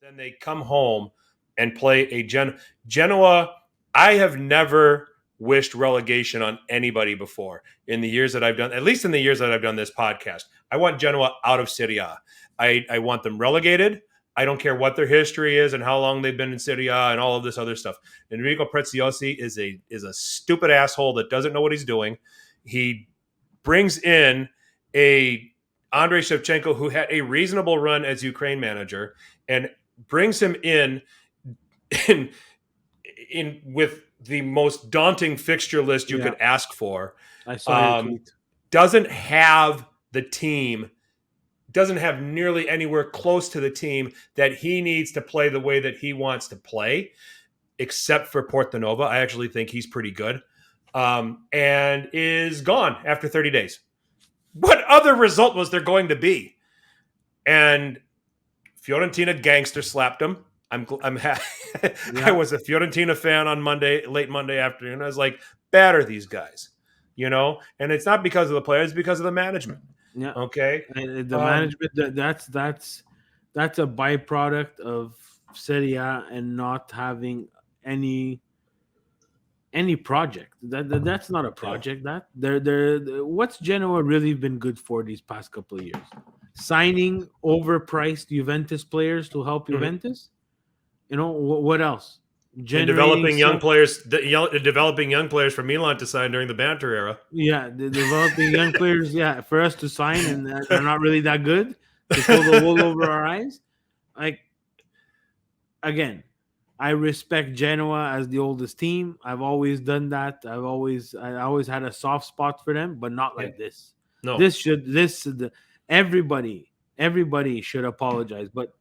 then they come home and play a Genoa. I have never wished relegation on anybody before in the years that I've done, at least in the years that I've done this podcast. I want Genoa out of Serie A. I want them relegated. I don't care what their history is and how long they've been in Serie A and all of this other stuff. Enrico Preziosi is a stupid asshole that doesn't know what he's doing. He brings in a Andrei Shevchenko who had a reasonable run as Ukraine manager and brings him in with the most daunting fixture list you could ask for. I saw your tweet. Doesn't have the team, doesn't have nearly anywhere close to the team that he needs to play the way that he wants to play, except for Portanova. I actually think he's pretty good, and is gone after 30 days. What other result was there going to be? And Fiorentina gangster slapped him. I was a Fiorentina fan on late Monday afternoon. I was like, batter these guys, and it's not because of the players, it's because of the management. Yeah. Okay. And the management, that's a byproduct of Serie A and not having any project. That's not a project. What's Genoa really been good for these past couple of years? Signing overpriced Juventus players to help Juventus. What else? Developing young players for Milan to sign during the banter era. Yeah, developing young players. Yeah, for us to sign, and they're not really that good to pull the wool over our eyes. Like, again, I respect Genoa as the oldest team. I've always done that. I always had a soft spot for them, but not like this. No, everybody should apologize. But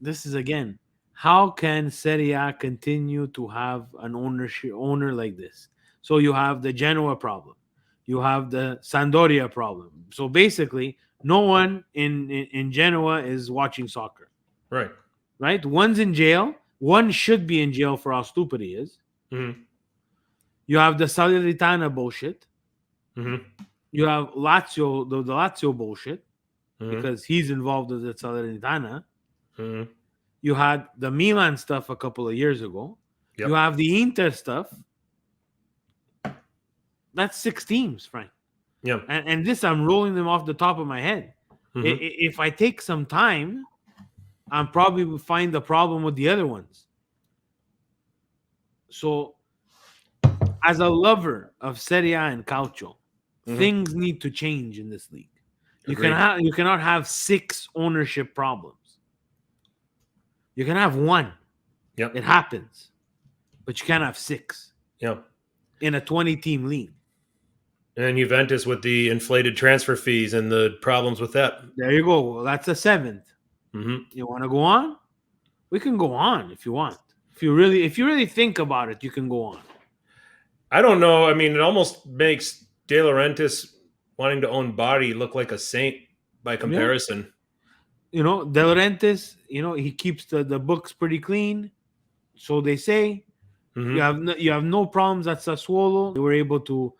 this is, again, how can Serie A continue to have an owner like this? So you have the Genoa problem, you have the Sampdoria problem. So basically, no one in Genoa is watching soccer. Right? One's in jail. One should be in jail for how stupid he is. Mm-hmm. You have the Salernitana bullshit. Mm-hmm. You have Lazio, the Lazio bullshit, because he's involved with the Salernitana. Mm-hmm. You had the Milan stuff a couple of years ago. Yep. You have the Inter stuff. That's 6 teams, Frank. Yeah. And this, I'm rolling them off the top of my head. Mm-hmm. If I take some time, I'm probably will find the problem with the other ones. So, as a lover of Serie A and Calcio, things need to change in this league. You cannot have 6 ownership problems. You can have 1. Yep. It happens. But you can't have 6. Yep. In a 20-team league. And Juventus with the inflated transfer fees and the problems with that. There you go. Well, that's a 7th. Mm-hmm. You want to go on? We can go on if you want. If you really think about it, you can go on. I don't know. I mean, it almost makes De Laurentiis wanting to own Bari look like a saint by comparison. De Laurentiis, he keeps the books pretty clean. So they say. Mm-hmm. You have no problems at Sassuolo. They were able to.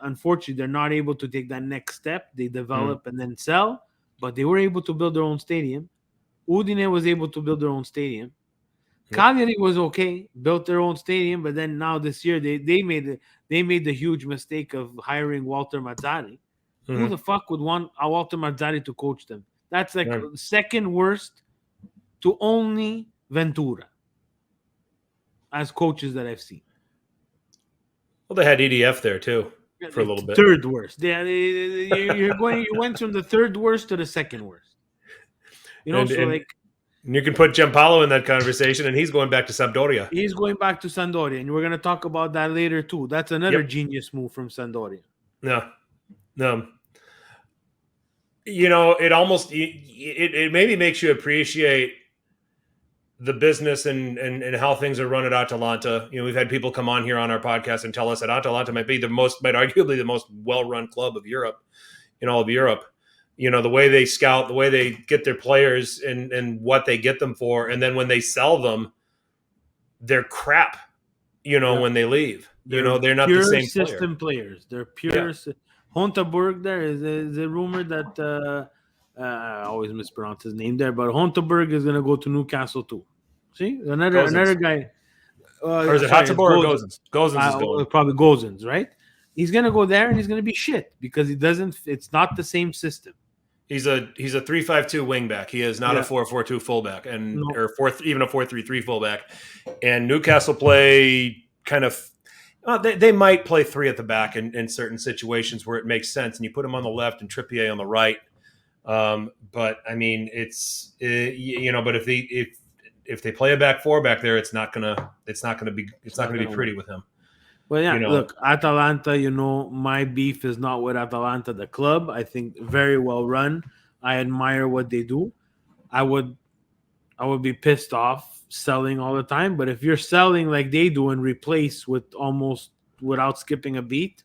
Unfortunately, they're not able to take that next step. They develop and then sell, but they were able to build their own stadium. Udine was able to build their own stadium. Yep. Cagliari was okay, built their own stadium, but then now this year they made the huge mistake of hiring Walter Mazzari. Mm-hmm. Who the fuck would want a Walter Mazzari to coach them? That's like second worst to only Ventura as coaches that I've seen. Well, they had EDF there too for a little bit. Third worst. Yeah, you went from the third worst to the second worst. You can put Giampaolo in that conversation, and he's going back to Sampdoria. He's going back to Sampdoria, and we're going to talk about that later too. That's another genius move from Sampdoria. No. It almost it maybe makes you appreciate the business and how things are run at Atalanta. We've had people come on here on our podcast and tell us that Atalanta might arguably the most well-run club of Europe, in all of Europe. The way they scout, the way they get their players and what they get them for. And then when they sell them, they're crap, when they leave. They're not the same system players. They're pure. Hontaburg there is a rumor that I always mispronounce his name there, but Honterberg is going to go to Newcastle too. See, Gozens. another guy. Or is it Sorry, it's Hatzabor or Gozens. Gozens? Gozens is going. Probably Gozens, right? He's going to go there and he's going to be shit because he doesn't. It's not the same system. He's a 3-5-2 wingback. He is not a 4-4-2 fullback, and No. or even a 4-3-3 fullback. And Newcastle play kind of. They might play three at the back in certain situations where it makes sense, and you put him on the left and Trippier on the right. But I mean, it's But if they play a back four back there, it's not gonna be pretty with him. Well, yeah, look, Atalanta, my beef is not with Atalanta, the club. I think very well run. I admire what they do. I would be pissed off selling all the time. But if you're selling like they do and replace with almost without skipping a beat,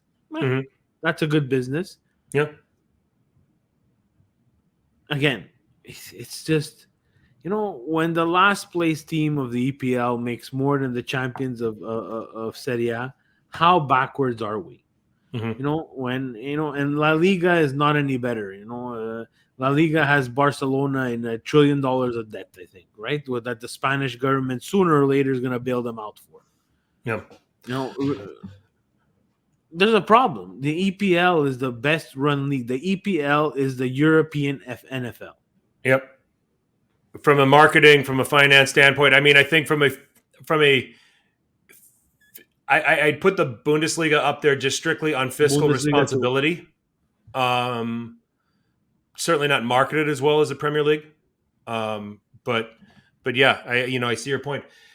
that's a good business. Yeah. Again, it's just, when the last place team of the EPL makes more than the champions of Serie, how backwards are we? Mm-hmm. And La Liga is not any better. La Liga has Barcelona in $1 trillion of debt, I think, right? That the Spanish government sooner or later is going to bail them out for. Yeah. There's a problem. The EPL is the best run league. The EPL is the European NFL. Yep. From a marketing, from a finance standpoint, I mean, I think I'd put the Bundesliga up there just strictly on fiscal responsibility. Certainly not marketed as well as the Premier League. But yeah, I see your point.